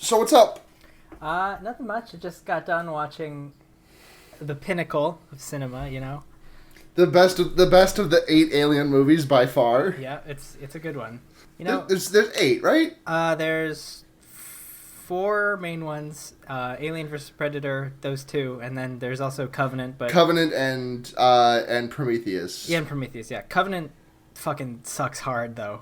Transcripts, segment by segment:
So what's up? Nothing much. I just got done watching the pinnacle of cinema, you know? The best of the 8 Alien movies by far. Yeah, it's a good one. You know, there's 8, right? There's 4 main ones, Alien vs. Predator, those 2, and then there's also Covenant, but... Covenant and Prometheus. Yeah, and Prometheus, yeah. Covenant fucking sucks hard, though.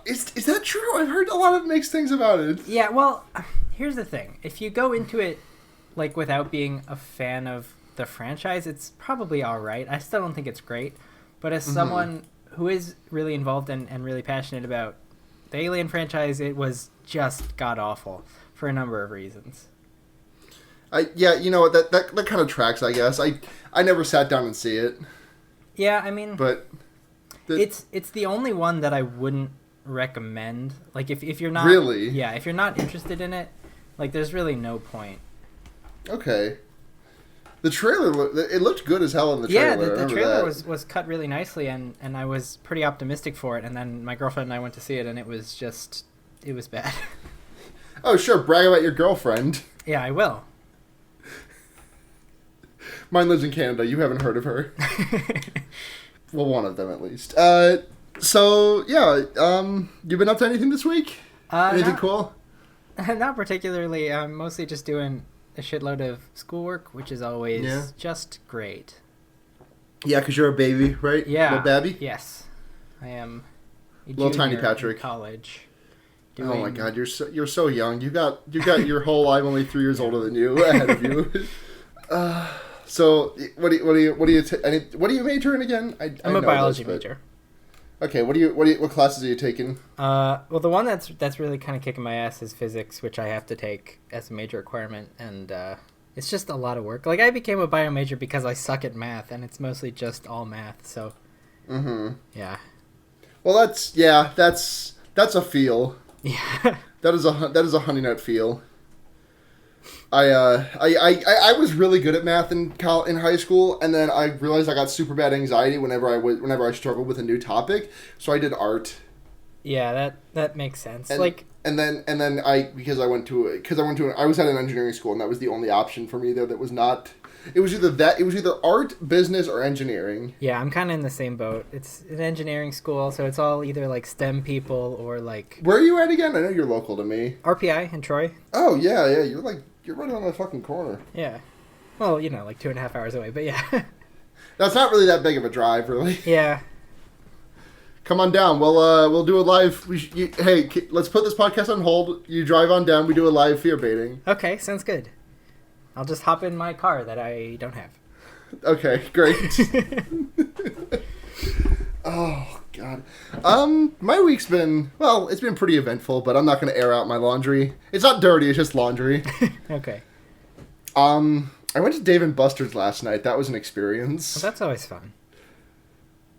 Is that true? I've heard a lot of mixed things about it. Yeah, well, here's the thing. If you go into it, like, without being a fan of the franchise, it's probably alright. I still don't think it's great. But as someone who is really involved and really passionate about the Alien franchise, it was just god-awful for a number of reasons. Yeah, you know what, that kind of tracks, I guess. I never sat down and see it. Yeah, I mean... But... It's the only one that I wouldn't recommend. Like, if you're not... Really? Yeah, if you're not interested in it, like, there's really no point. Okay. The trailer, it looked good as hell in the trailer. Yeah, the trailer was cut really nicely, and I was pretty optimistic for it, and then my girlfriend and I went to see it, and it was bad. Oh, sure, brag about your girlfriend. Yeah, I will. Mine lives in Canada. You haven't heard of her. Well, one of them at least. So, yeah, you been up to anything this week? Anything cool? Not particularly. I'm mostly just doing a shitload of schoolwork, which is always just great. Yeah, because you're a baby, right? Yeah. Little babby? Yes. I am a little tiny Patrick. In college. Oh my god, you're so young. You got your whole life only 3 years older than you ahead of you. So what do you major in again? I'm a biology major. Okay, what classes are you taking? Well, the one that's really kind of kicking my ass is physics, which I have to take as a major requirement, and it's just a lot of work. Like, I became a bio major because I suck at math, and it's mostly just all math. So, yeah. Well, that's a feel. Yeah. That is a honey nut feel. I was really good at math in high school, and then I realized I got super bad anxiety whenever I struggled with a new topic, so I did art. Yeah, that makes sense. And then I was at an engineering school, and that was the only option for me there that was not. It was either art, business, or engineering. Yeah, I'm kind of in the same boat. It's an engineering school, so it's all either like STEM people or like... Where are you at again? I know you're local to me. RPI in Troy. Oh, yeah, you're right on my fucking corner. Yeah. Well, like 2.5 hours away, but yeah. That's not really that big of a drive, really. Yeah. Come on down. We'll do a live... Hey, let's put this podcast on hold. You drive on down. We do a live fear baiting. Okay, sounds good. I'll just hop in my car that I don't have. Okay, great. Oh, God. My week's been... Well, it's been pretty eventful, but I'm not going to air out my laundry. It's not dirty, it's just laundry. Okay. I went to Dave & Buster's last night. That was an experience. Well, that's always fun.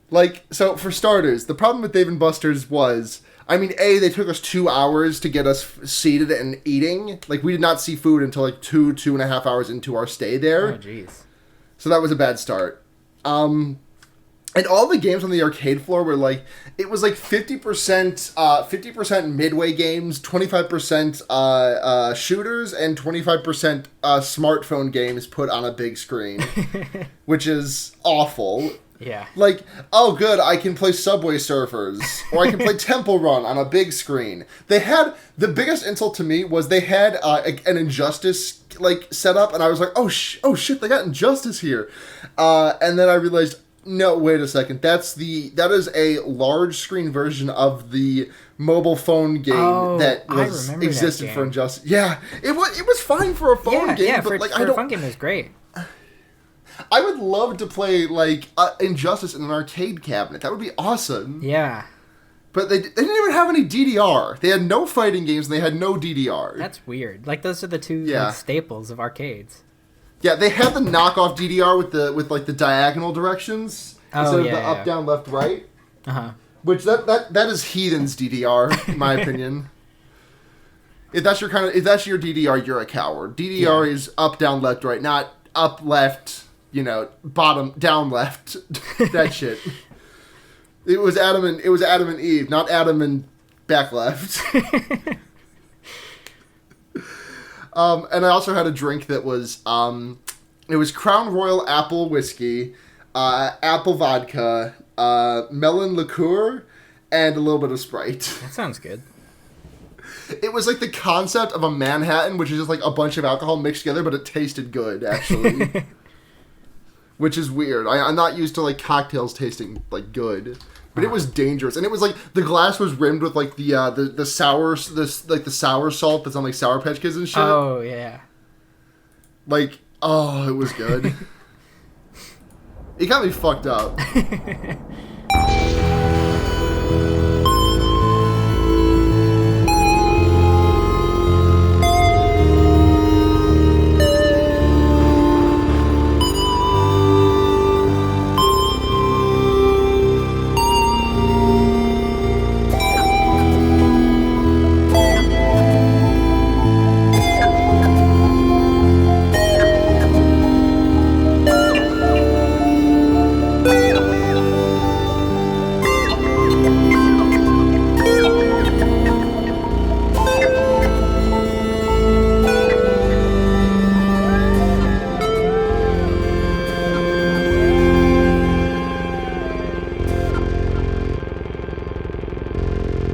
Like, so for starters, the problem with Dave & Buster's was... I mean, they took us 2 hours to get us seated and eating. Like, we did not see food until like 2.5 hours into our stay there. Oh, jeez. So that was a bad start. And all the games on the arcade floor were like, it was like 50% midway games, 25% shooters, and 25% smartphone games put on a big screen, which is awful. Yeah. Like, oh good, I can play Subway Surfers, or I can play Temple Run on a big screen. They had, the biggest insult to me was they had an Injustice, set up, and I was like, oh shit, they got Injustice here. And then I realized, no, wait a second, that is a large screen version of the mobile phone game that existed for Injustice. Yeah, it was fine for a phone game, but for a phone game it was great. I would love to play, Injustice in an arcade cabinet. That would be awesome. Yeah. But they didn't even have any DDR. They had no fighting games, and they had no DDR. That's weird. Those are the two staples of arcades. Yeah, they had the knockoff DDR with the diagonal directions instead of the up, down, left, right. Uh-huh. Which, that is heathen's DDR, in my opinion. If that's your DDR, you're a coward. DDR is up, down, left, right, not up, left... bottom, down, left, that shit. It was Adam and Eve, not Adam and back left. And I also had a drink that was, it was Crown Royal apple whiskey, apple vodka, melon liqueur, and a little bit of Sprite. That sounds good. It was like the concept of a Manhattan, which is just like a bunch of alcohol mixed together, but it tasted good, actually. Which is weird. I'm not used to like cocktails tasting like good. But it was dangerous, and it was like the glass was rimmed with like the sour the sour salt that's on like Sour Patch Kids and shit. Oh yeah. Like, oh, it was good. It got me fucked up.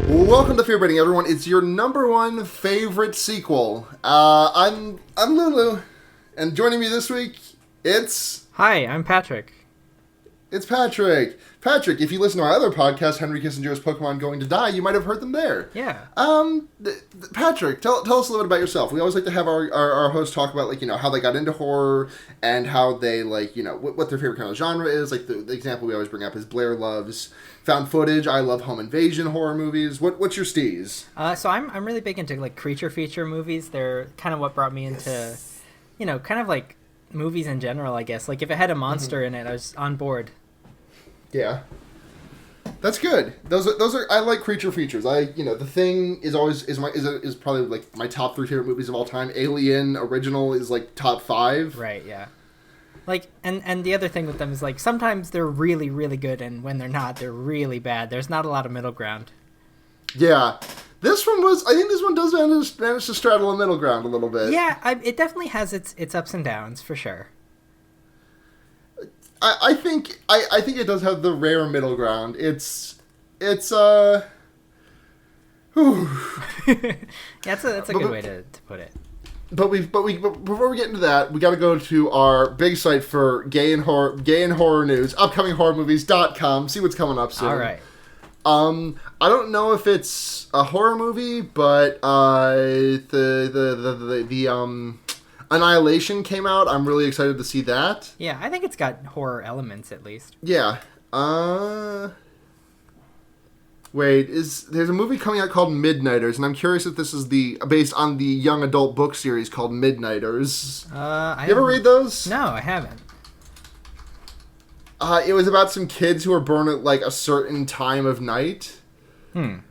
Welcome to Fear Baiting, everyone. It's your number one favorite sequel. I'm Lulu, and joining me this week, it's I'm Patrick. Patrick. Patrick, if you listen to our other podcast, Henry Kissinger's Pokemon Going to Die, you might have heard them there. Yeah. Patrick, tell us a little bit about yourself. We always like to have our hosts talk about, like, you know, how they got into horror and how they, like, you know, what their favorite kind of genre is. Like, the example we always bring up is Blair loves found footage. I love home invasion horror movies. What's your steez? So I'm really big into, like, creature feature movies. They're kind of what brought me into, you know, kind of like movies in general, I guess. Like, if it had a monster in it, I was on board. Yeah, that's good. Those are I like creature features. The Thing is probably like my top 3 favorite movies of all time. Alien original is like top 5. Right. Yeah. Like, and the other thing with them is, like, sometimes they're really, really good, and when they're not, they're really bad. There's not a lot of middle ground. Yeah, I think this one does manage to straddle a middle ground a little bit. Yeah, it definitely has its ups and downs for sure. I think it does have the rare middle ground. It's that's a good way to put it. But before we get into that, we got to go to our big site for gay and horror news, upcominghorrormovies.com. See what's coming up soon. All right. I don't know if it's a horror movie, but the Annihilation came out. I'm really excited to see that. Yeah, I think it's got horror elements at least. Yeah. Wait, there's a movie coming out called Midnighters, and I'm curious if this is based on the young adult book series called Midnighters. You ever read those? No, I haven't. It was about some kids who were born at like a certain time of night. And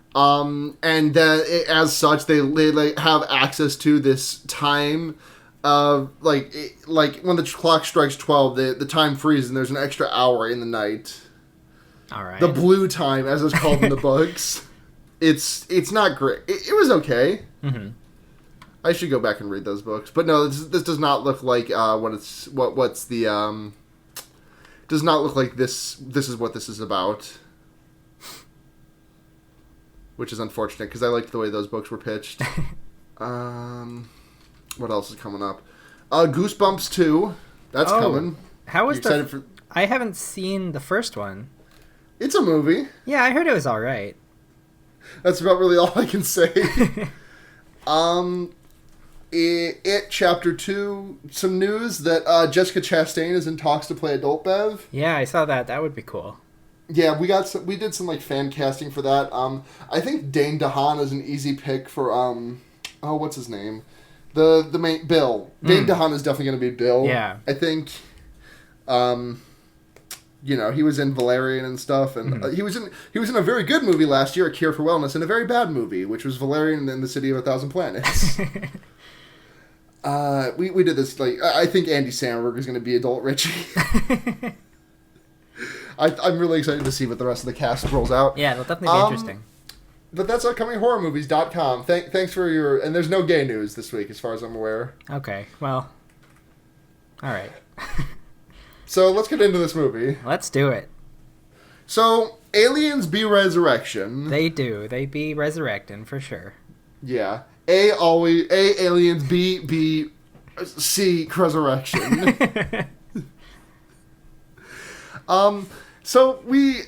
then as such, they like have access to this time. Like when the clock strikes 12, the time freezes and there's an extra hour in the night. All right. The blue time, as it's called in the books. It's not great. It was okay. Mm-hmm. I should go back and read those books, but no, this does not look like does not look like this. This is what this is about, which is unfortunate because I liked the way those books were pitched. What else is coming up? Goosebumps 2. That's coming. How was I haven't seen the first one. It's a movie. Yeah, I heard it was all right. That's about really all I can say. It Chapter 2. Some news that Jessica Chastain is in talks to play Adult Bev. Yeah, I saw that. That would be cool. Yeah, we did some like fan casting for that. I think Dane DeHaan is an easy pick for what's his name? The main Bill. Dane DeHaan is definitely going to be Bill. Yeah. I think he was in Valerian and stuff, and he was in a very good movie last year, A Cure for Wellness, and a very bad movie, which was Valerian and the City of a Thousand Planets. We did this, like, I think Andy Samberg is going to be Adult Richie. I'm really excited to see what the rest of the cast rolls out. Yeah, it'll definitely be interesting. But that's upcominghorrormovies.com. Thanks for your... And there's no gay news this week, as far as I'm aware. Okay, well... Alright. So, let's get into this movie. Let's do it. So, aliens be resurrection. They do. They be resurrecting, for sure. Yeah. Aliens, C, resurrection. So we...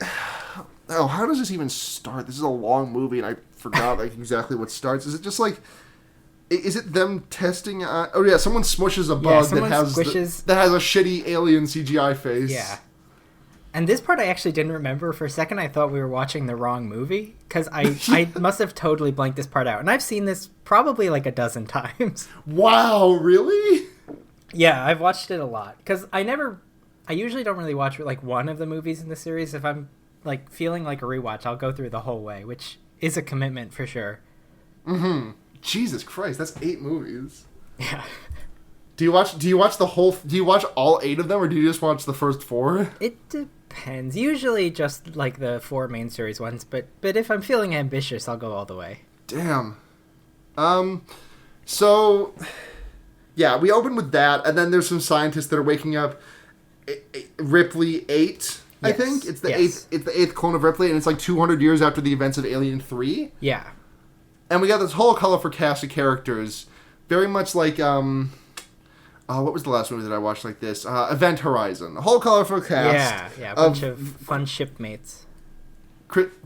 Oh, how does this even start? This is a long movie, and I forgot exactly what starts. Is it just is it them testing? Oh yeah, someone smushes a bug that has a shitty alien CGI face. Yeah. And this part I actually didn't remember. For a second, I thought we were watching the wrong movie because I must have totally blanked this part out. And I've seen this probably like a dozen times. Wow, really? Yeah, I've watched it a lot because I usually don't really watch like one of the movies in the series. If I'm like feeling like a rewatch, I'll go through the whole way, which is a commitment for sure. Mm-hmm. Jesus Christ, that's 8 movies. Yeah. Do you watch all 8 of them, or do you just watch the first 4? It depends. Usually just like the 4 main series ones, but if I'm feeling ambitious, I'll go all the way. Damn. So yeah, we open with that, and then there's some scientists that are waking up. Ripley 8, I think it's the 8th. It's the 8th clone of Ripley, and it's like 200 years after the events of Alien 3. Yeah. And we got this whole colorful cast of characters, very much like what was the last movie that I watched like this? Event Horizon. A whole colorful cast. Yeah, a bunch of fun shipmates.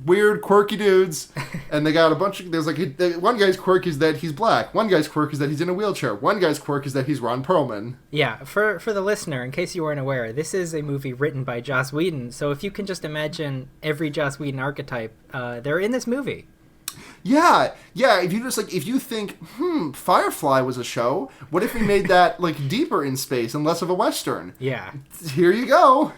Weird, quirky dudes, and they got a bunch of... There's one guy's quirk is that he's black. One guy's quirk is that he's in a wheelchair. One guy's quirk is that he's Ron Perlman. Yeah, for the listener, in case you weren't aware, this is a movie written by Joss Whedon, so if you can just imagine every Joss Whedon archetype, they're in this movie. Yeah. If you think, Firefly was a show, what if we made that deeper in space and less of a Western? Yeah. Here you go.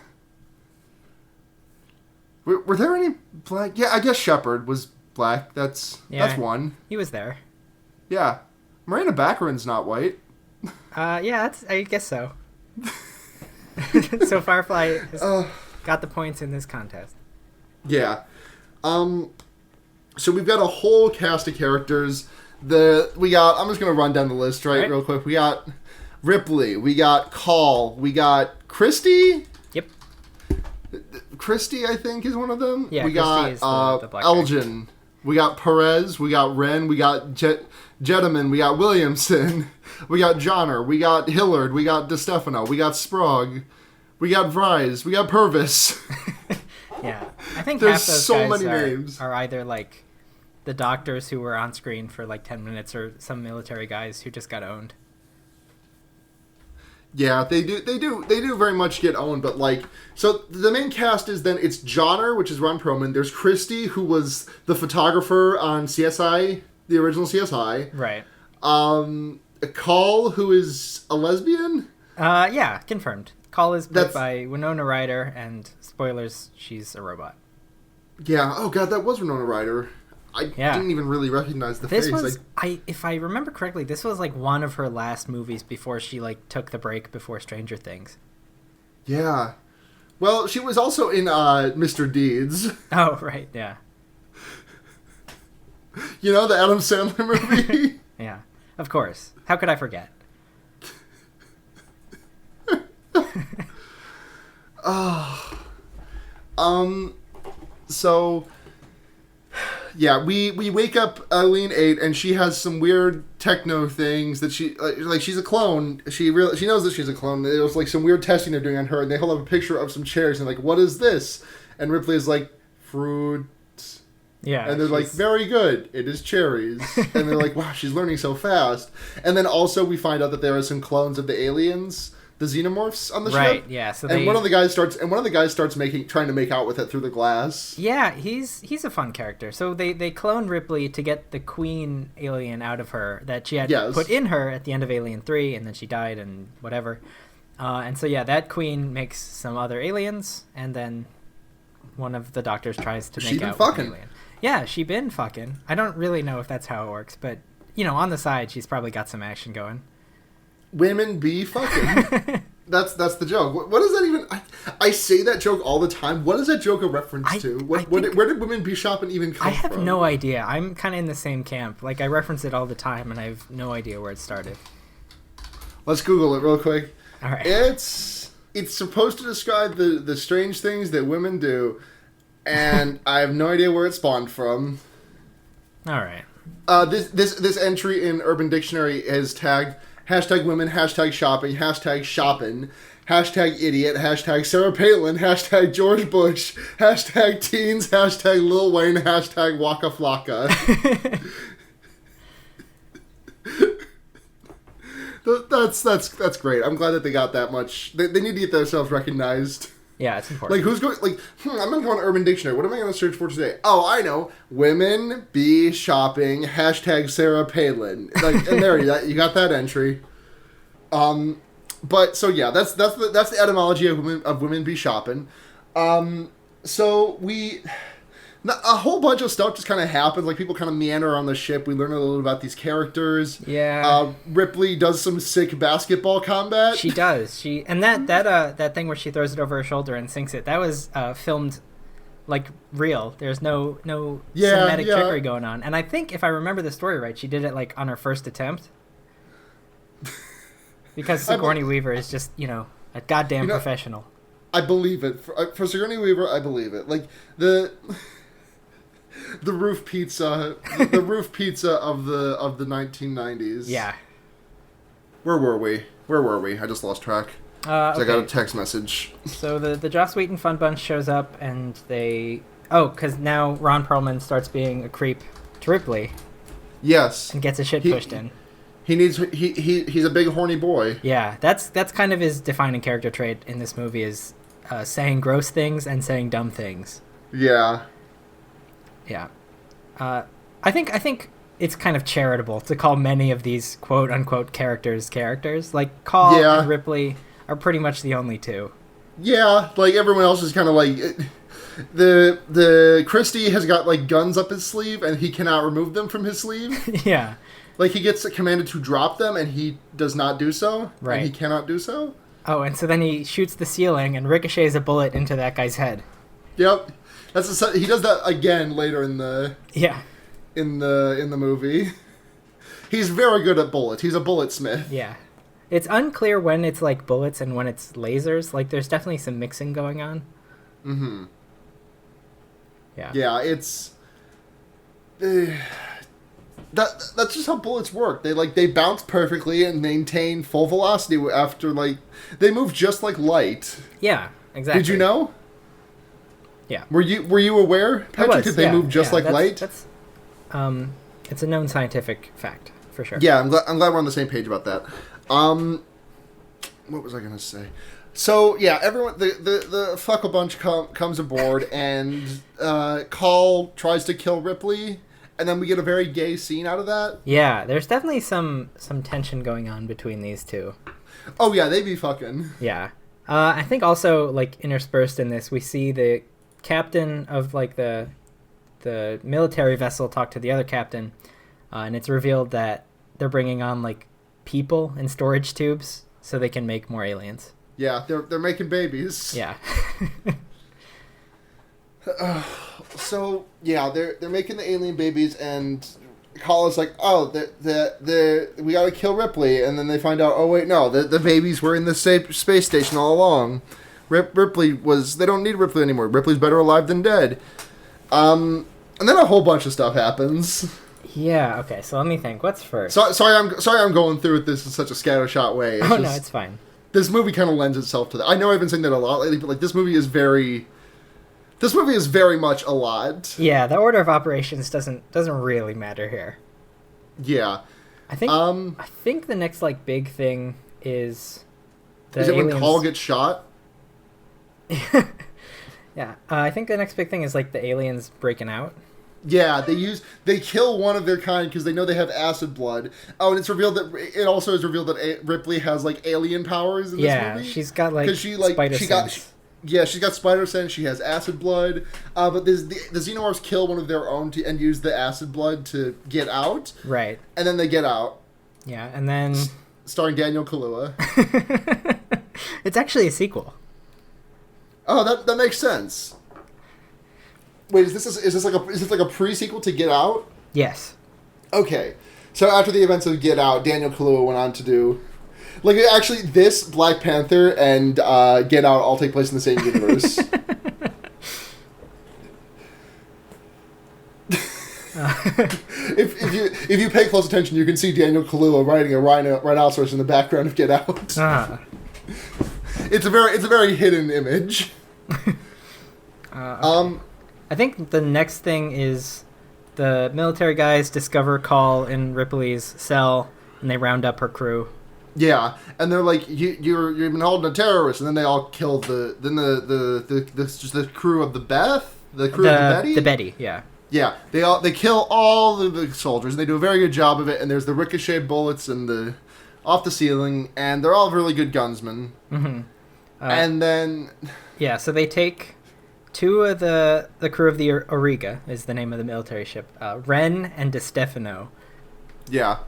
Were there any black? Yeah, I guess Shepard was black. That's one. He was there. Yeah. Miranda Baccarin's not white. Yeah, I guess so. So Firefly has got the points in this contest. Yeah. So we've got a whole cast of characters. I'm just going to run down the list real quick. We got Ripley. We got Call. We got Christy. Yep. Christy, I think, is one of them. Yeah, we got the black Elgin. Guy. We got Perez. We got Wren. We got Jettiman. We got Williamson. We got Johnner. We got Hillard. We got DeStefano. We got Sprague. We got Vries. We got Purvis. Yeah. I think there's half those so guys many names. Are either the doctors who were on screen for 10 minutes or some military guys who just got owned. Yeah, they do very much get owned, but so the main cast is then it's Johnner, which is Ron Perlman. There's Christy, who was the photographer on CSI, the original CSI. Right. Call, who is a lesbian. Yeah, confirmed. Call is played by Winona Ryder, and spoilers, she's a robot. Yeah. Oh god, that was Winona Ryder. I didn't even really recognize the face. If I remember correctly, this was one of her last movies before she took the break before Stranger Things. Yeah. Well, she was also in Mr. Deeds. Oh, right, yeah. You know, the Adam Sandler movie? Yeah, of course. How could I forget? So... Yeah, we wake up Eileen 8, and she has some weird techno things that she she's a clone. She knows that she's a clone. There was some weird testing they're doing on her, and they hold up a picture of some chairs and what is this? And Ripley is fruit. Yeah, and they're very good. It is cherries. And they're wow, she's learning so fast. And then also we find out that there are some clones of the aliens. The Xenomorphs on the ship. Right, yeah. So one of the guys starts trying to make out with it through the glass. Yeah, he's a fun character. So they clone Ripley to get the queen alien out of her that she had put in her at the end of Alien 3, and then she died and whatever. And so that queen makes some other aliens, and then one of the doctors tries to make out with an alien. Yeah, she been fucking. I don't really know if that's how it works, but on the side she's probably got some action going. Women be fucking. That's the joke. What is that even? I say that joke all the time. What is that joke a reference to? Where did women be shopping even come from? I have no idea. I'm kind of in the same camp. Like, I reference it all the time, and I have no idea where it started. Let's Google it real quick. All right. It's supposed to describe the strange things that women do, and I have no idea where it spawned from. All right. This entry in Urban Dictionary is tagged #women, #shopping, #shopping, #idiot, #Sarah Palin, #George Bush, #teens, #Lil Wayne, #Waka Flocka. That's great. I'm glad that they got that much. They need to get themselves recognized. Yeah, it's important. Like, who's going... Like, I'm going to go on Urban Dictionary. What am I going to search for today? Oh, I know. Women be shopping, #Sarah Palin. Like, and there, you got that entry. But, so, yeah, that's the etymology of women be shopping. So, a whole bunch of stuff just kind of happens. Like, people kind of meander around the ship. We learn a little about these characters. Yeah. Ripley does some sick basketball combat. She does. And that thing where she throws it over her shoulder and sinks it, that was filmed like real. There's no cinematic trickery going on. And I think, if I remember the story right, she did it like on her first attempt. Because Sigourney Weaver is just, a goddamn professional. I believe it. For Sigourney Weaver, I believe it. Like, the roof pizza, the roof pizza of the 1990s. Yeah. Where were we? I just lost track. Okay. I got a text message. So the Joss Whedon Fun Bunch shows up, and because now Ron Perlman starts being a creep to Ripley. Yes. And gets his shit pushed in. He's a big horny boy. Yeah, that's kind of his defining character trait in this movie, is saying gross things and saying dumb things. Yeah. Yeah. I think it's kind of charitable to call many of these quote unquote characters. Like, Call and Ripley are pretty much the only two. Yeah, like, everyone else is kind of like... The Christie has got, like, guns up his sleeve, and he cannot remove them from his sleeve. Yeah. Like, he gets commanded to drop them, and he does not do so. Right. And he cannot do so. Oh, and so then he shoots the ceiling and ricochets a bullet into that guy's head. Yep. He does that again later in the... Yeah. In the movie. He's very good at bullets. He's a bulletsmith. Yeah. It's unclear when it's, like, bullets and when it's lasers. Like, there's definitely some mixing going on. Mm-hmm. Yeah. Yeah, it's... That's just how bullets work. They bounce perfectly and maintain full velocity after, like... They move just like light. Yeah, exactly. Did you know? Yeah. Were you aware, Patrick, that they move just like light? That's it's a known scientific fact, for sure. Yeah, I'm glad we're on the same page about that. What was I gonna say? So yeah, everyone, the fuckle bunch comes aboard, and Call tries to kill Ripley, and then we get a very gay scene out of that. Yeah, there's definitely some tension going on between these two. Oh yeah, they be fucking. Yeah, I think also, like, interspersed in this, we see the captain of, like, the military vessel talk to the other captain, and it's revealed that they're bringing on, like, people in storage tubes so they can make more aliens. Yeah, they're making babies. Yeah. So yeah, they're making the alien babies, and Call is like, oh, we gotta kill Ripley, and then they find out, oh wait, no, the babies were in the space station all along. Ripley they don't need Ripley anymore. Ripley's better alive than dead. And then a whole bunch of stuff happens. Yeah. Okay. So let me think. What's first? Sorry, I'm going through this in such a scattershot way. No, it's fine. This movie kind of lends itself to that. I know I've been saying that a lot lately, but, like, this movie is very much a lot. Yeah, the order of operations doesn't really matter here. Yeah. I think the next, like, big thing is it when Call gets shot? Yeah. I think the next big thing is, like, the aliens breaking out. Yeah, they kill one of their kind because they know they have acid blood. Oh, and it also is revealed that Ripley has, like, alien powers in this movie. Yeah, she's got, like, spider sense. She's got spider sense. She has acid blood. But the Xenomorphs kill one of their own and use the acid blood to get out. Right. And then they get out. Yeah, and then... Starring Daniel Kaluuya. It's actually a sequel. Oh, that makes sense. Wait, is this like a pre-sequel to Get Out? Yes. Okay. So after the events of Get Out, Daniel Kaluuya went on to do... Like, actually, this, Black Panther, and Get Out all take place in the same universe. If you pay close attention, you can see Daniel Kaluuya riding a rhinoceros in the background of Get Out. It's a very hidden image. I think the next thing is the military guys discover Call in Ripley's cell, and they round up her crew. Yeah, and they're like, you've been holding a terrorist, and then they all kill the crew of the Beth, the crew of the Betty, the Betty, yeah. Yeah, they kill all the soldiers, and they do a very good job of it. And there's the ricochet bullets and off the ceiling, and they're all really good gunsmen. Mm-hmm. And then yeah, so they take two of the crew of the Auriga is the name of the military ship, Ren and DeStefano. Yeah.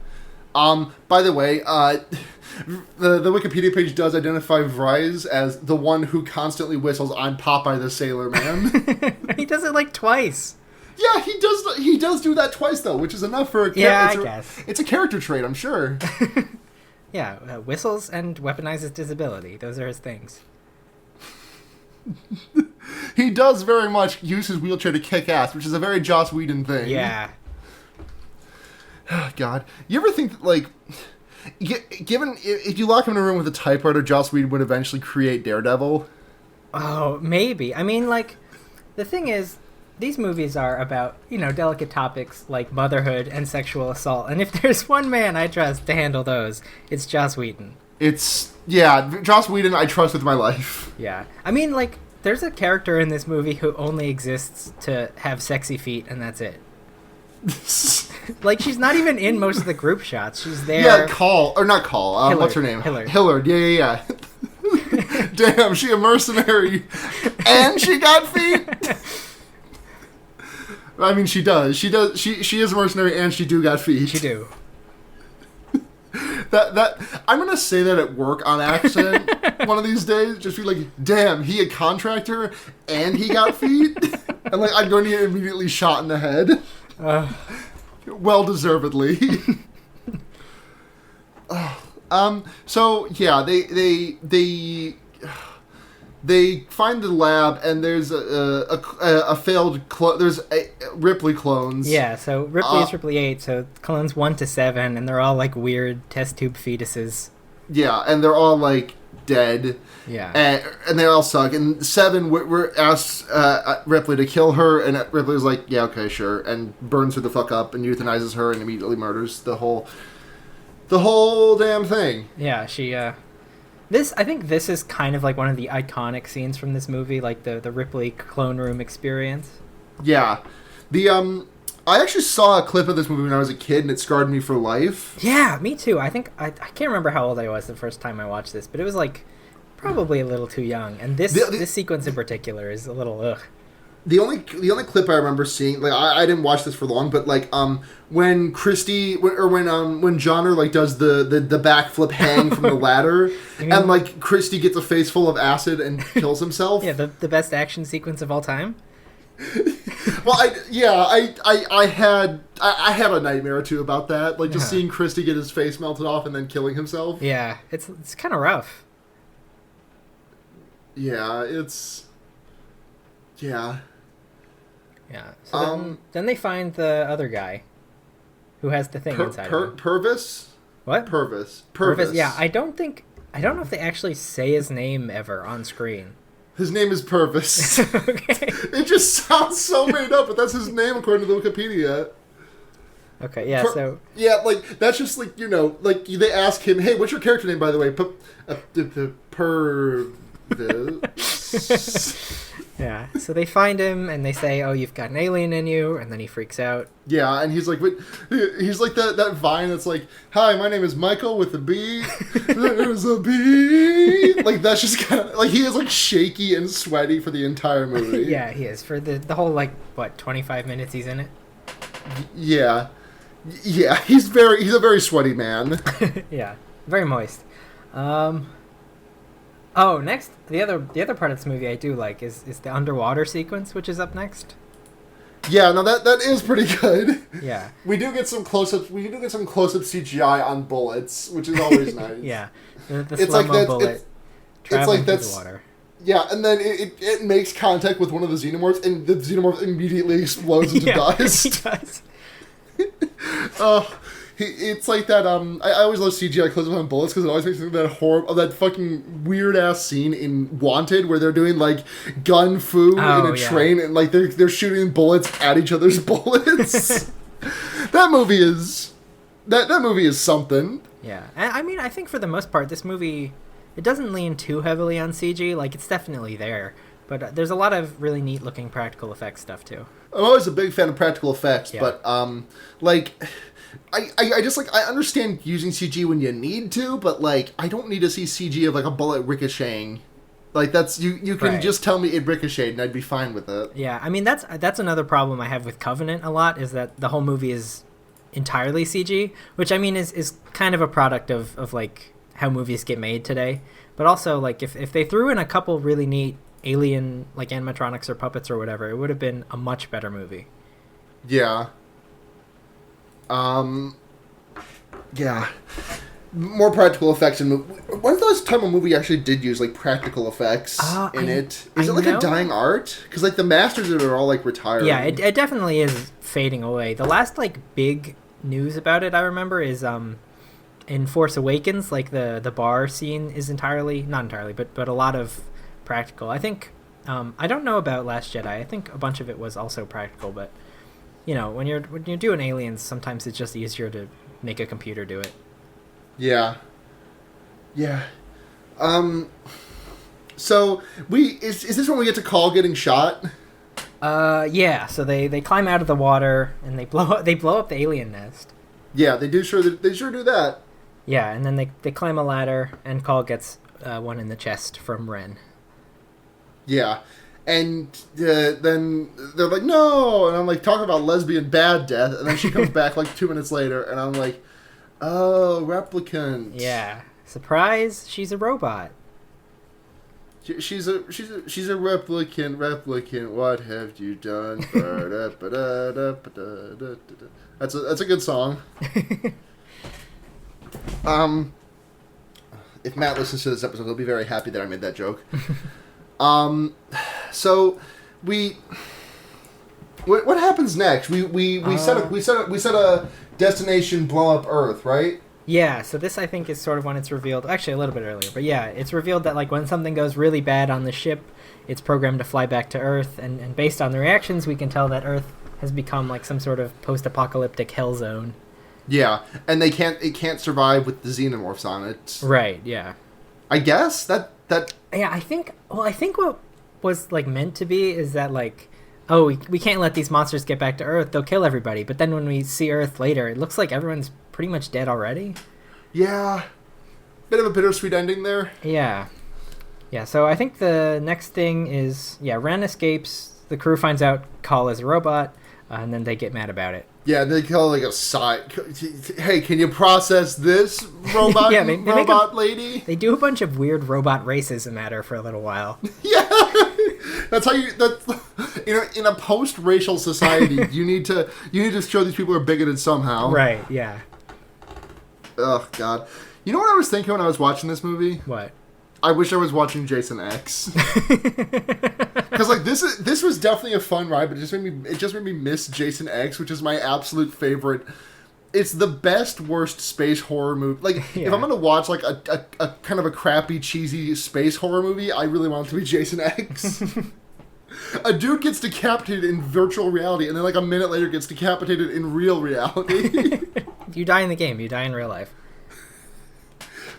By the way, the Wikipedia page does identify Vries as the one who constantly whistles, "I'm Popeye the Sailor Man." He does it like twice. Yeah, he does. He does do that twice though, which is enough for a character. Yeah, I guess it's a character trait, I'm sure. Yeah, whistles and weaponizes disability. Those are his things. He does very much use his wheelchair to kick ass, which is a very Joss Whedon thing. Yeah. God, you ever think that, like, given if you lock him in a room with a typewriter, Joss Whedon would eventually create Daredevil? Oh, maybe. I mean, like, the thing is, these movies are about, delicate topics like motherhood and sexual assault. And if there's one man I trust to handle those, it's Joss Whedon. Joss Whedon I trust with my life. Yeah. I mean, like, there's a character in this movie who only exists to have sexy feet, and that's it. Like, she's not even in most of the group shots. She's there. Yeah, not Call. Hillard. What's her name? Hillard. Yeah. Damn, she a mercenary. And she got feet? I mean, she does. She is a mercenary, and she do got feet. She do. That I'm gonna say that at work on accident one of these days. Just be like, damn, he a contractor, and he got feet? And, like, I'm going to get immediately shot in the head. Well deservedly. So yeah, they find the lab, and there's a failed there's Ripley clones. Yeah, so Ripley is Ripley 8, so clones 1 to 7, and they're all like weird test tube fetuses. Yeah, and they're all like dead. Yeah, and they all suck. And 7 asks Ripley to kill her, and Ripley's like, yeah, okay, sure, and burns her the fuck up and euthanizes her and immediately murders the whole damn thing. Yeah, she I think this is kind of like one of the iconic scenes from this movie, like the Ripley clone room experience. Yeah, I actually saw a clip of this movie when I was a kid, and it scarred me for life. Yeah, me too. I think I can't remember how old I was the first time I watched this, but it was like probably a little too young. And this sequence in particular is a little ugh. The only clip I remember seeing, like, I didn't watch this for long, but like when Johnner like does the backflip hang from the ladder, and like Christy gets a face full of acid and kills himself. Yeah, the best action sequence of all time. Well, I had a nightmare or two about that, like just seeing Christy get his face melted off and then killing himself. Yeah, it's kind of rough. Yeah, Yeah. So then they find the other guy who has the thing inside of him. Purvis? What? Purvis. Yeah, I don't know if they actually say his name ever on screen. His name is Purvis. Okay. It just sounds so made up, but that's his name according to the Wikipedia. Okay, yeah, so... Yeah, like, that's just, like, like, they ask him, hey, what's your character name, by the way? Purvis. Yeah, so they find him, and they say, oh, you've got an alien in you, and then he freaks out. Yeah, and he's like, he's like that Vine that's like, hi, my name is Michael with a B. There's a B. Like, that's just kind of, like, he is, like, shaky and sweaty for the entire movie. Yeah, he is. For the whole, like, 25 minutes he's in it? Yeah. Yeah, he's a very sweaty man. Yeah, very moist. Oh, next, the other part of this movie I do like is the underwater sequence, which is up next. Yeah, no, that is pretty good. Yeah. We do get some close-ups. We do get some close-up CGI on bullets, which is always nice. Yeah, the slow-mo bullet traveling through the water. Yeah, and then it makes contact with one of the Xenomorphs, and the Xenomorph immediately explodes into dust. He does. It's like that. I always love CGI close-ups on bullets because it always makes me think of that fucking weird-ass scene in Wanted where they're doing like gun fu in a train, and like they're shooting bullets at each other's bullets. That movie is something. Yeah, and I mean, I think for the most part, this movie, it doesn't lean too heavily on CG. Like, it's definitely there, but there's a lot of really neat looking practical effects stuff too. I'm always a big fan of practical effects, but like, I just like, I understand using CG when you need to, but like, I don't need to see CG of like a bullet ricocheting. Like, that's you can just tell me it ricocheted and I'd be fine with it. Yeah, I mean, that's another problem I have with Covenant a lot, is that the whole movie is entirely CG, which I mean is kind of a product of like how movies get made today. But also, like, if they threw in a couple really neat alien like animatronics or puppets or whatever, it would have been a much better movie. Yeah. Yeah. More practical effects in movie. When's the last time a movie actually did use like practical effects in it? Is it like a dying art? Because like the masters of it are all like retired. Yeah, it definitely is fading away. The last like big news about it I remember is in Force Awakens, like the bar scene is not entirely, but a lot of practical. I think I don't know about Last Jedi. I think a bunch of it was also practical, but you know, when you're doing aliens, sometimes it's just easier to make a computer do it. Yeah. Yeah. So is this when we get to Call getting shot? Yeah. So they climb out of the water and they blow up the alien nest. Yeah, they sure do that. Yeah, and then they climb a ladder and Call gets one in the chest from Ren. Yeah. And then they're like, no! And I'm like, talking about lesbian bad death. And then she comes back like 2 minutes later, and I'm like, oh, replicant. Yeah. Surprise, she's a robot. She's a replicant. What have you done? That's a good song. If Matt listens to this episode, he'll be very happy that I made that joke. So what happens next? We set a destination, blow up Earth, right? Yeah, so this I think is sort of when it's revealed, actually a little bit earlier, but yeah, it's revealed that like when something goes really bad on the ship, it's programmed to fly back to Earth, and based on the reactions we can tell that Earth has become like some sort of post-apocalyptic hell zone. Yeah, and it can't survive with the xenomorphs on it. Right, yeah. I guess that yeah, I think what was like meant to be is that like, oh, we can't let these monsters get back to Earth, they'll kill everybody. But then when we see Earth later, it looks like everyone's pretty much dead already. Yeah. Bit of a bittersweet ending there. Yeah. Yeah, so I think the next thing is, Ren escapes, the crew finds out Call is a robot, and then they get mad about it. Yeah, they call like a side. Hey, can you process this, robot? Yeah, they robot lady. They do a bunch of weird robot racism at her for a little while. Yeah, that's how you. In a post-racial society, you need to show these people are bigoted somehow. Right. Yeah. Oh God, you know what I was thinking when I was watching this movie? What? I wish I was watching Jason X. Because like this was definitely a fun ride, but it just made me miss Jason X, which is my absolute favorite. It's the best worst space horror movie. Like if I'm gonna watch like a kind of a crappy cheesy space horror movie, I really want it to be Jason X. A dude gets decapitated in virtual reality, and then like a minute later gets decapitated in real reality. You die in the game, you die in real life.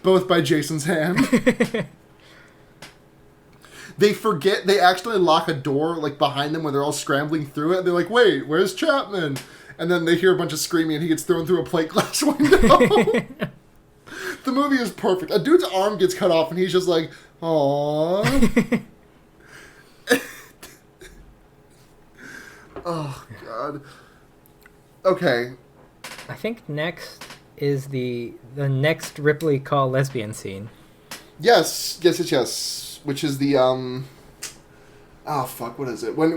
Both by Jason's hand. They actually lock a door like behind them when they're all scrambling through it. And they're like, wait, where's Chapman? And then they hear a bunch of screaming and he gets thrown through a plate glass window. The movie is perfect. A dude's arm gets cut off and he's just like, aww. Oh, God. Okay. I think next is the next Ripley Call lesbian scene. Yes. Which is the oh fuck, what is it? When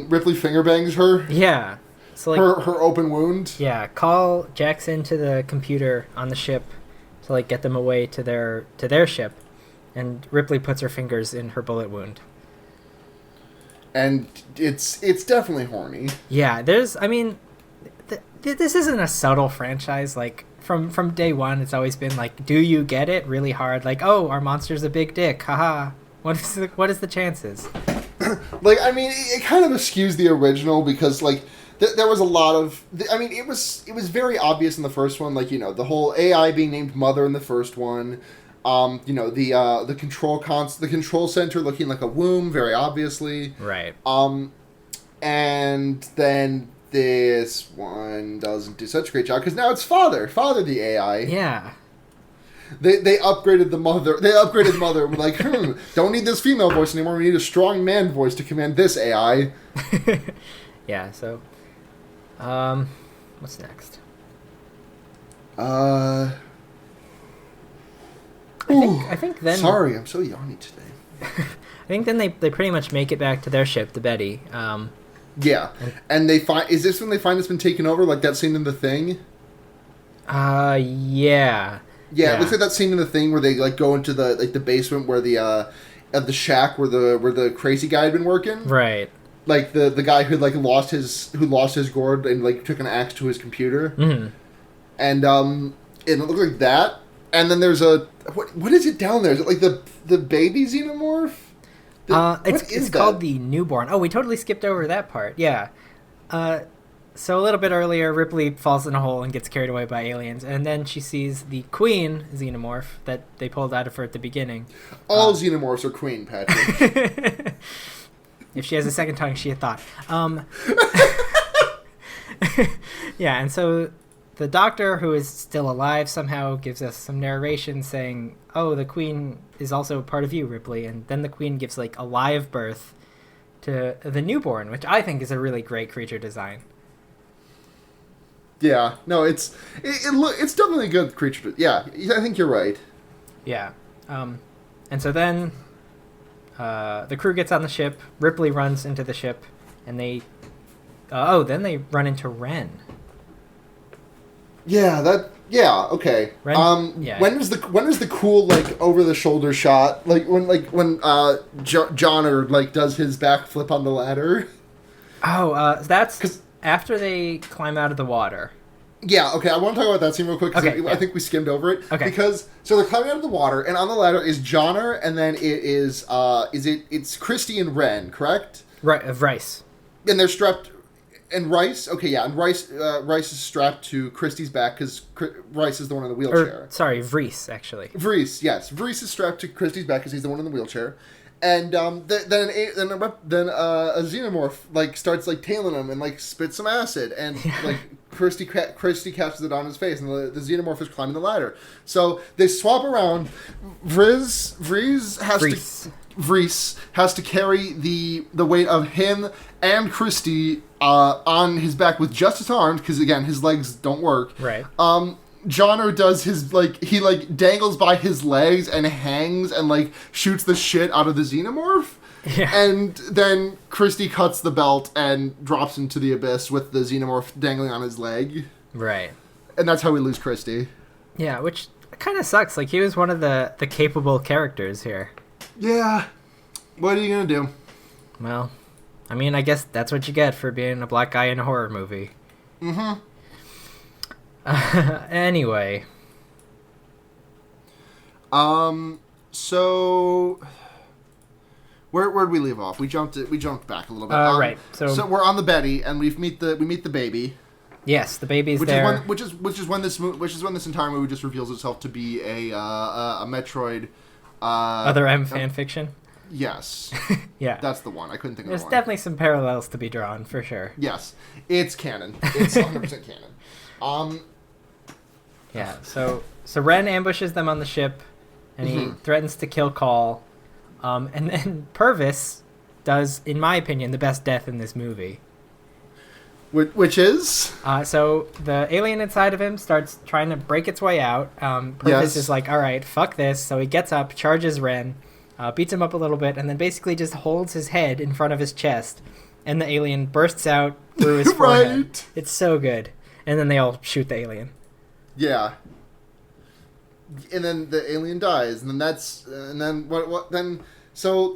Ripley finger bangs her? Yeah. So like her open wound? Yeah, call Jackson to the computer on the ship to like get them away to their ship, and Ripley puts her fingers in her bullet wound. And it's definitely horny. Yeah, this isn't a subtle franchise. Like from day one, it's always been like, do you get it? Really hard. Like, oh, our monster's a big dick. Haha. What is the chances? Like, I mean, it kind of eschews the original because like there was a lot of. I mean, it was very obvious in the first one. Like, the whole AI being named Mother in the first one. The control center looking like a womb, very obviously. Right. And then this one doesn't do such a great job because now it's Father the AI. Yeah. They upgraded the mother. They upgraded Mother. We're like, don't need this female voice anymore. We need a strong man voice to command this AI. Yeah. So, what's next? I think then. Sorry, I'm so yawny today. I think then they pretty much make it back to their ship, the Betty. Yeah, and they find. Is this when they find it's been taken over? Like that scene in The Thing? Yeah. Yeah, it looks like that scene in The Thing where they like go into the basement where the shack where the crazy guy had been working. Right. Like the guy who like lost his gourd and like took an axe to his computer. Mm-hmm. And it looks like that. And then there's a what is it down there? Is it like the baby xenomorph? It's called the newborn. Oh, we totally skipped over that part. Yeah. So a little bit earlier, Ripley falls in a hole and gets carried away by aliens, and then she sees the queen xenomorph that they pulled out of her at the beginning. All xenomorphs are queen, Patrick. If she has a second tongue, she had thought. Yeah, and so the doctor, who is still alive somehow, gives us some narration saying, oh, the queen is also part of you, Ripley. And then the queen gives like a live birth to the newborn, which I think is a really great creature design. Yeah, no, it's definitely a good creature. Yeah, I think you're right. Yeah. And so then the crew gets on the ship, Ripley runs into the ship, and then they run into Ren. Yeah, okay. Ren, yeah. When is the cool like over the shoulder shot? Like when Johnner like does his backflip on the ladder? Oh, that's after they climb out of the water. Yeah, okay, I want to talk about that scene real quick because I think we skimmed over it. Okay. Because so they're climbing out of the water, and on the ladder is Johnner, and then it's Christy and Ren, correct? Right, of Rice. And they're strapped. And Rice, okay, yeah, and Rice is strapped to Christy's back because Rice is the one in the wheelchair. Vries, actually. Vries, yes, Vries is strapped to Christy's back because he's the one in the wheelchair. And then a xenomorph like starts like tailing him and like spits some acid, and like Christy catches it on his face, and the xenomorph is climbing the ladder. So they swap around. Vries has to carry the weight of him and Christy on his back with just his arms because again his legs don't work. Right. Johnner does his he dangles by his legs and hangs and like shoots the shit out of the xenomorph. Yeah. And then Christy cuts the belt and drops into the abyss with the xenomorph dangling on his leg. Right. And that's how we lose Christy. Yeah, which kind of sucks. Like he was one of the capable characters here. Yeah. What are you gonna do? Well, I mean, I guess that's what you get for being a black guy in a horror movie. Mm-hmm. Anyway. So where'd we leave off? We jumped back a little bit. Right. So we're on the Betty, and we meet the baby. Yes, the baby's there. Which is when this entire movie just reveals itself to be a Metroid. Other M fan fiction. Yes. Yeah. That's the one. I couldn't think of the one. There's definitely some parallels to be drawn for sure. Yes, it's canon. It's 100% canon. Yeah. So Ren ambushes them on the ship, and he threatens to kill Call, and then Purvis does, in my opinion, the best death in this movie. Which is? So the alien inside of him starts trying to break its way out. Purvis is like, all right, fuck this. So he gets up, charges Ren, beats him up a little bit, and then basically just holds his head in front of his chest. And the alien bursts out through his forehead. Right. It's so good. And then they all shoot the alien. Yeah. And then the alien dies. And then what then? So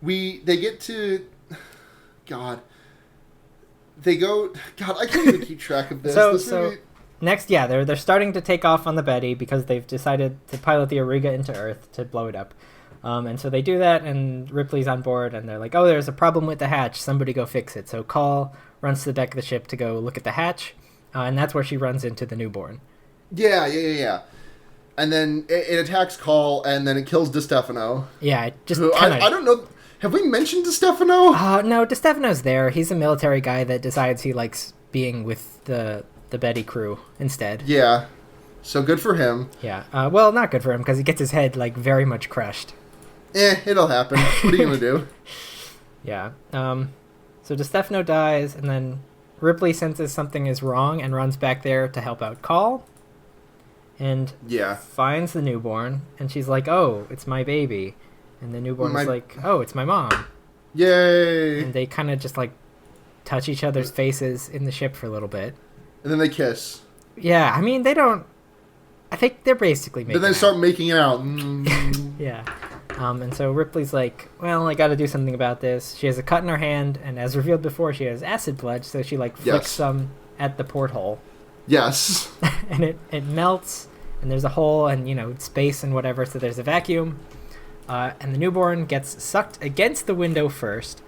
they get to... God... They go... God, I can't even keep track of this. So next, they're starting to take off on the Betty because they've decided to pilot the Auriga into Earth to blow it up. And so they do that, and Ripley's on board, and they're like, oh, there's a problem with the hatch. Somebody go fix it. So Call runs to the deck of the ship to go look at the hatch, and that's where she runs into the newborn. Yeah. And then it attacks Call, and then it kills DeStefano. Yeah, it just I don't know... Have we mentioned DeStefano? No, DeStefano's there. He's a military guy that decides he likes being with the Betty crew instead. Yeah. So good for him. Yeah. Well, not good for him because he gets his head very much crushed. It'll happen. What are you going to do? Yeah. So DeStefano dies, and then Ripley senses something is wrong and runs back there to help out Call. And finds the newborn, and she's like, oh, it's my baby. And the newborn is like, oh, it's my mom. Yay! And they kind of just, touch each other's faces in the ship for a little bit. And then they kiss. Yeah, I mean, they don't... I think they're basically making out. Then they start making out. Yeah. And so Ripley's like, well, I gotta do something about this. She has a cut in her hand, and as revealed before, she has acid blood, so she, flicks some at the porthole. Yes. And it melts, and there's a hole, and, space and whatever, so there's a vacuum. And the newborn gets sucked against the window first,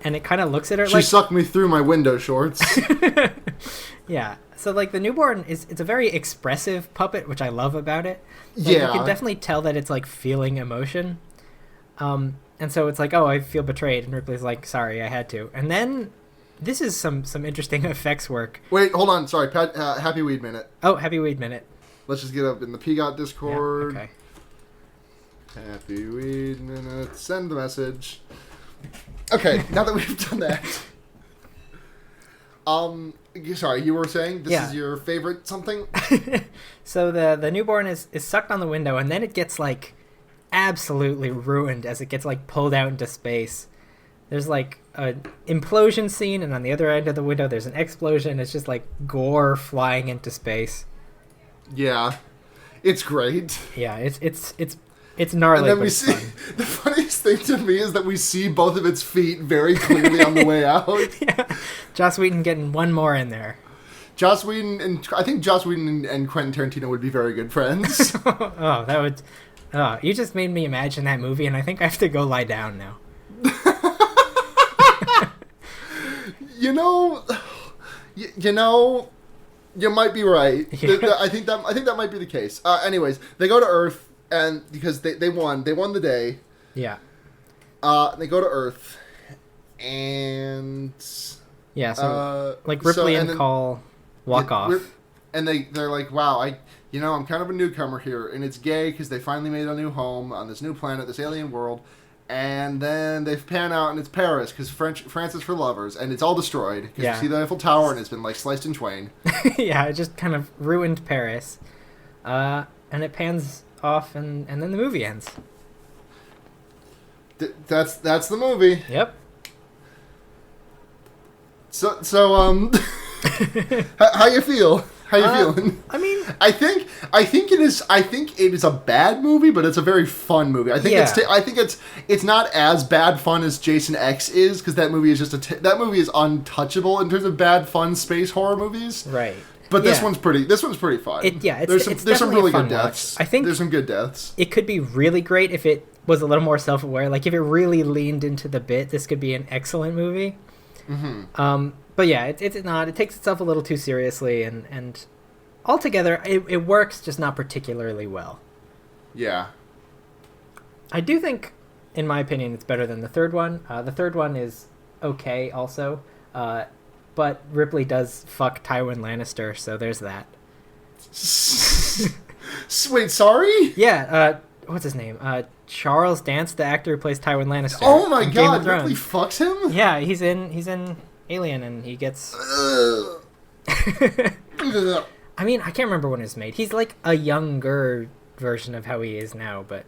and it kind of looks at her She sucked me through my window shorts. Yeah. So, the newborn it's a very expressive puppet, which I love about it. Yeah. You can definitely tell that it's, feeling emotion. And so it's like, oh, I feel betrayed. And Ripley's like, sorry, I had to. And then this is some interesting effects work. Wait, hold on. Sorry. Happy Weed Minute. Oh, Happy Weed Minute. Let's just get up in the PGOT Discord. Yeah, okay. Happy Weed Minute. Send the message. Okay, now that we've done that. Sorry, you were saying this is your favorite something? So the newborn is sucked on the window, and then it gets absolutely ruined as it gets pulled out into space. There's an implosion scene, and on the other end of the window there's an explosion. It's just gore flying into space. Yeah, it's great. Yeah, it's gnarly. And then but it's fun. The funniest thing to me is that we see both of its feet very clearly on the way out. Yeah, Joss Whedon getting one more in there. Joss Whedon and Quentin Tarantino would be very good friends. Oh, that would. Oh, you just made me imagine that movie, and I think I have to go lie down now. You might be right. Yeah. I think that might be the case. Anyways, they go to Earth. And because they won the day. Yeah. They go to Earth, and so Ripley and Call walk off, and they're like, wow, I'm kind of a newcomer here, and it's gay because they finally made a new home on this new planet, this alien world, and then they pan out and it's Paris because France is for lovers, and it's all destroyed because you see the Eiffel Tower and it's been sliced in twain. Yeah, it just kind of ruined Paris, and it pans off, and then the movie ends. That's the movie. Yep. So how you feel? How you feeling? I mean, I think it is a bad movie, but it's a very fun movie. I think it's not as bad fun as Jason X is, because that movie is that movie is untouchable in terms of bad fun space horror movies. Right. But this one's pretty fun. There's some really good deaths. I think there's some good deaths. It could be really great if it was a little more self-aware. If it really leaned into the bit, this could be an excellent movie. Mm-hmm. But yeah, it's not. It takes itself a little too seriously, and altogether, it works, just not particularly well. Yeah. I do think, in my opinion, it's better than the third one. The third one is okay, also. But Ripley does fuck Tywin Lannister, so there's that. Wait, sorry? Yeah, what's his name? Charles Dance, the actor who plays Tywin Lannister. Oh my god, Ripley fucks him? Yeah, he's in alien, and he gets. Ugh. I mean, I can't remember when it was made. He's like a younger version of how he is now, but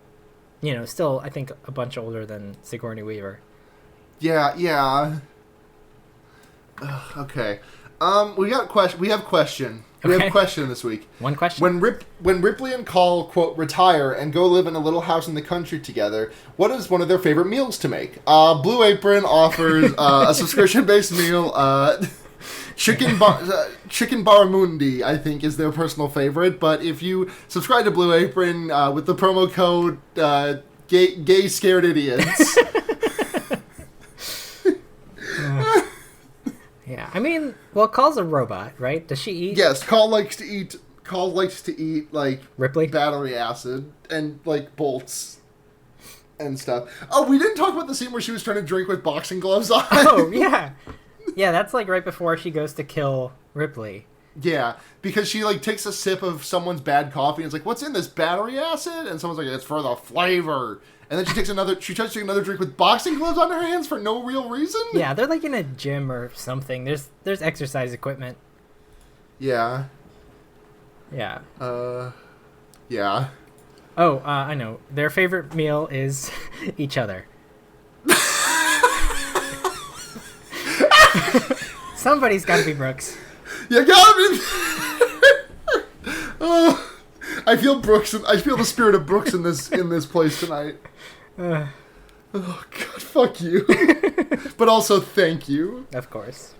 still, I think a bunch older than Sigourney Weaver. Yeah. Ugh, okay. We have question. We have question this week. One question. When Ripley and Call, quote, retire and go live in a little house in the country together, what is one of their favorite meals to make? Blue Apron offers a subscription-based meal. Chicken barramundi, I think, is their personal favorite. But if you subscribe to Blue Apron with the promo code gay scared idiots. Yeah, I mean, well, Call's a robot, right? Does she eat? Yes, Call likes to eat like Ripley battery acid and like bolts and stuff. Oh, we didn't talk about the scene where she was trying to drink with boxing gloves on. Oh yeah, that's like right before she goes to kill Ripley. Yeah, because she like takes a sip of someone's bad coffee and it's like, "What's in this, battery acid?" And someone's like, "It's for the flavor." And then she tries to take another drink with boxing gloves on her hands for no real reason? Yeah, they're like in a gym or something. There's exercise equipment. Yeah. Yeah. Yeah. Oh, I know. Their favorite meal is each other. Somebody's gotta be Brooks. You gotta be... Oh, I feel Brooks. I feel the spirit of Brooks in this place tonight. Oh God, fuck you. But also thank you. Of course.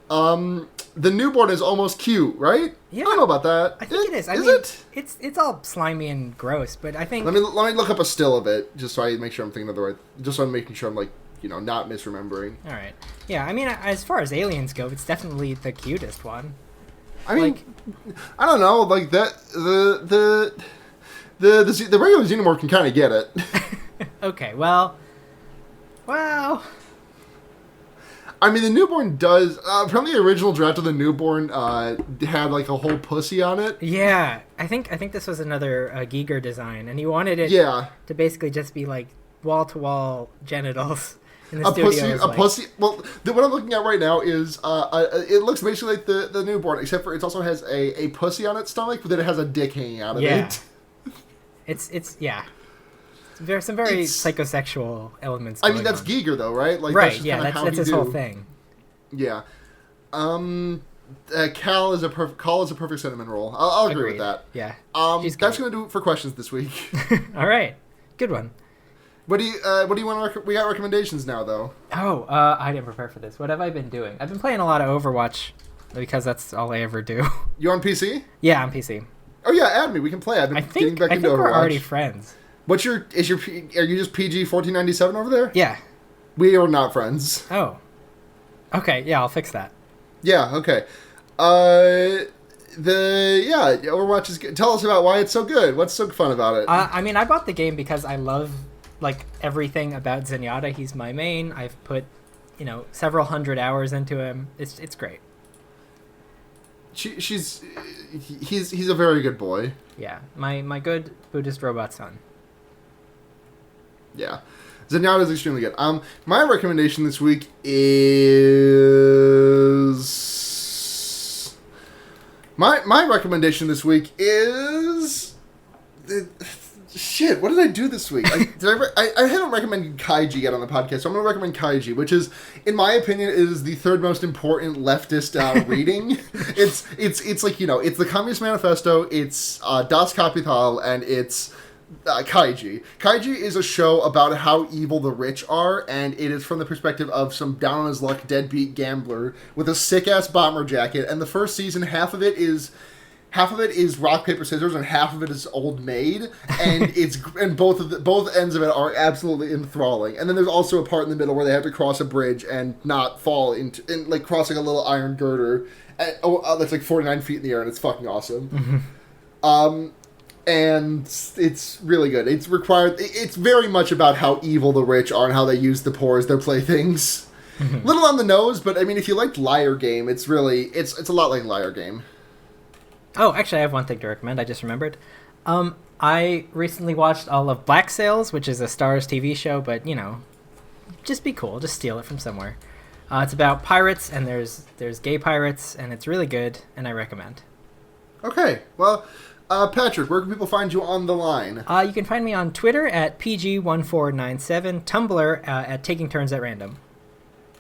The newborn is almost cute, right? Yeah. I don't know about that. I think it is. It's all slimy and gross, but I think. Let me look up a still of it just so I make sure I'm thinking of the right. Just so I'm making sure I'm like not misremembering. All right. Yeah, I mean, as far as aliens go, it's definitely the cutest one. I mean, I don't know, like that the regular Xenomorph can kind of get it. Okay, well. I mean, the newborn does. From the original draft of the newborn, had like a whole pussy on it. Yeah, I think this was another Giger design, and he wanted it to basically just be like wall to wall genitals. In the pussy. Well, what I'm looking at right now is it looks basically like the newborn, except for it also has a pussy on its stomach, but then it has a dick hanging out of it. It's There's some very psychosexual elements. I mean, that's Giger, though, right? Like, right? That's his whole thing. Yeah. Cal is a perfect cinnamon roll. I'll agree with that. Yeah. That's gonna do it for questions this week. All right. Good one. What do you want to? We got recommendations now, though. Oh, I didn't prepare for this. What have I been doing? I've been playing a lot of Overwatch because that's all I ever do. You on PC? Yeah, on PC. Oh yeah, add me. We can play. I've been getting back into Overwatch. We're already friends. Are you just PG 1497 over there? Yeah. We are not friends. Oh. Okay. Yeah, I'll fix that. Yeah. Okay. Overwatch is good. Tell us about why it's so good. What's so fun about it? I mean, I bought the game because I love like everything about Zenyatta. He's my main. I've put, several hundred hours into him. It's great. He's a very good boy. Yeah, my good Buddhist robot son. Yeah, Zenyatta is extremely good. My recommendation this week is my recommendation this week is shit. What did I do this week? I haven't recommended Kaiji yet on the podcast, so I'm going to recommend Kaiji, which is, in my opinion, is the third most important leftist reading. It's like it's the Communist Manifesto, it's Das Kapital, and it's Kaiji. Kaiji is a show about how evil the rich are, and it is from the perspective of some down on his luck deadbeat gambler with a sick ass bomber jacket. And the first season, half of it is rock paper scissors and half of it is Old Maid, and both ends of it are absolutely enthralling. And then there's also a part in the middle where they have to cross a bridge and not fall into like crossing a little iron girder that's like 49 feet in the air, and it's fucking awesome. Mm-hmm. And it's really good. It's very much about how evil the rich are and how they use the poor as their playthings. Mm-hmm. Little on the nose, but I mean, if you liked Liar Game, it's a lot like Liar Game. Oh, actually, I have one thing to recommend. I just remembered. I recently watched all of Black Sails, which is a Starz TV show, but, just be cool. Just steal it from somewhere. It's about pirates, and there's gay pirates, and it's really good, and I recommend. Okay, well, Patrick, where can people find you on the line? You can find me on Twitter at PG1497, Tumblr at Taking Turns at Random.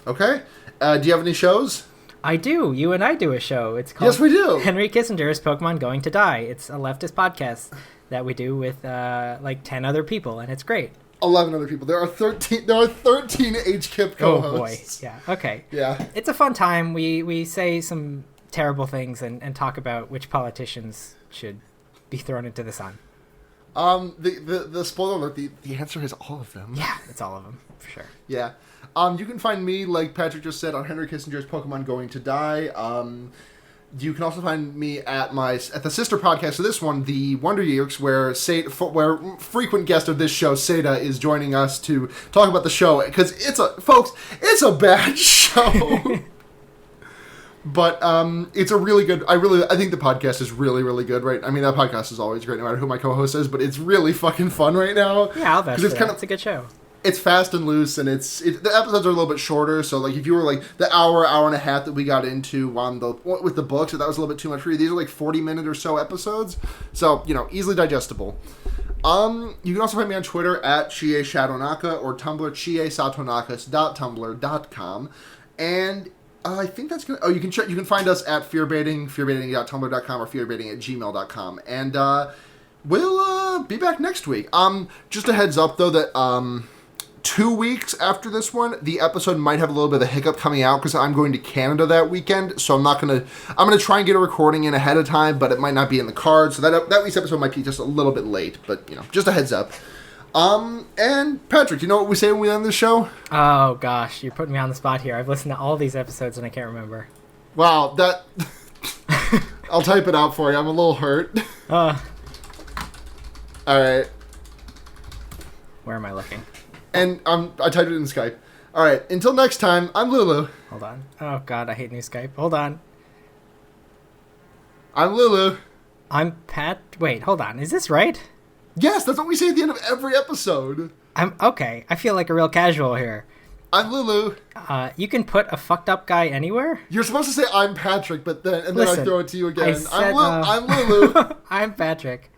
Okay. Do you have any shows? I do. You and I do a show. It's called Yes, we do. Henry Kissinger's Pokemon Going to Die. It's a leftist podcast that we do with 10 other people, and it's great. 11 other people. There are 13 HKIP co-hosts. Oh boy. Yeah. Okay. Yeah. It's a fun time. We say some terrible things and talk about which politicians should be thrown into the sun. The spoiler alert, the answer is all of them. Yeah, it's all of them, for sure. Yeah. You can find me, like Patrick just said, on Henry Kissinger's Pokemon Going to Die. You can also find me at the sister podcast of this one, the Wonder Years, where frequent guest of this show, Seda, is joining us to talk about the show, because it's a bad show. But it's a really good. I think the podcast is really, really good, right? I mean, that podcast is always great, no matter who my co-host is. But it's really fucking fun right now. Yeah, I'll vouch for that. It's a good show. It's fast and loose, and the episodes are a little bit shorter. So, like, if you were like the hour and a half that we got into with the books, that was a little bit too much for you. These are like 40-minute or so episodes, so easily digestible. You can also find me on Twitter at Chie Shadonaka or Tumblr chiesatonakas.tumblr.com, and I think that's gonna. Oh, you can find us at fearbaiting.tumblr.com or fearbaiting@gmail.com, and we'll be back next week. Just a heads up though that 2 weeks after this one, the episode might have a little bit of a hiccup coming out because I'm going to Canada that weekend, so I'm gonna try and get a recording in ahead of time, but it might not be in the cards, so that week's episode might be just a little bit late, but just a heads up. And Patrick, you know what we say when we end the show? Oh gosh, you're putting me on the spot here. I've listened to all these episodes and I can't remember. Wow, I'll type it out for you. I'm a little hurt. All right. Where am I looking? And I typed it in Skype. All right. Until next time, I'm Lulu. Hold on. Oh God, I hate new Skype. Hold on. I'm Lulu. I'm Pat. Wait, hold on. Is this right? Yes, that's what we say at the end of every episode. I'm okay. I feel like a real casual here. I'm Lulu. You can put a fucked up guy anywhere? You're supposed to say I'm Patrick, but then I throw it to you again. Said, I'm Lulu. I'm Patrick.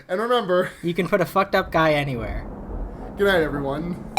And remember, you can put a fucked up guy anywhere. Good night, everyone.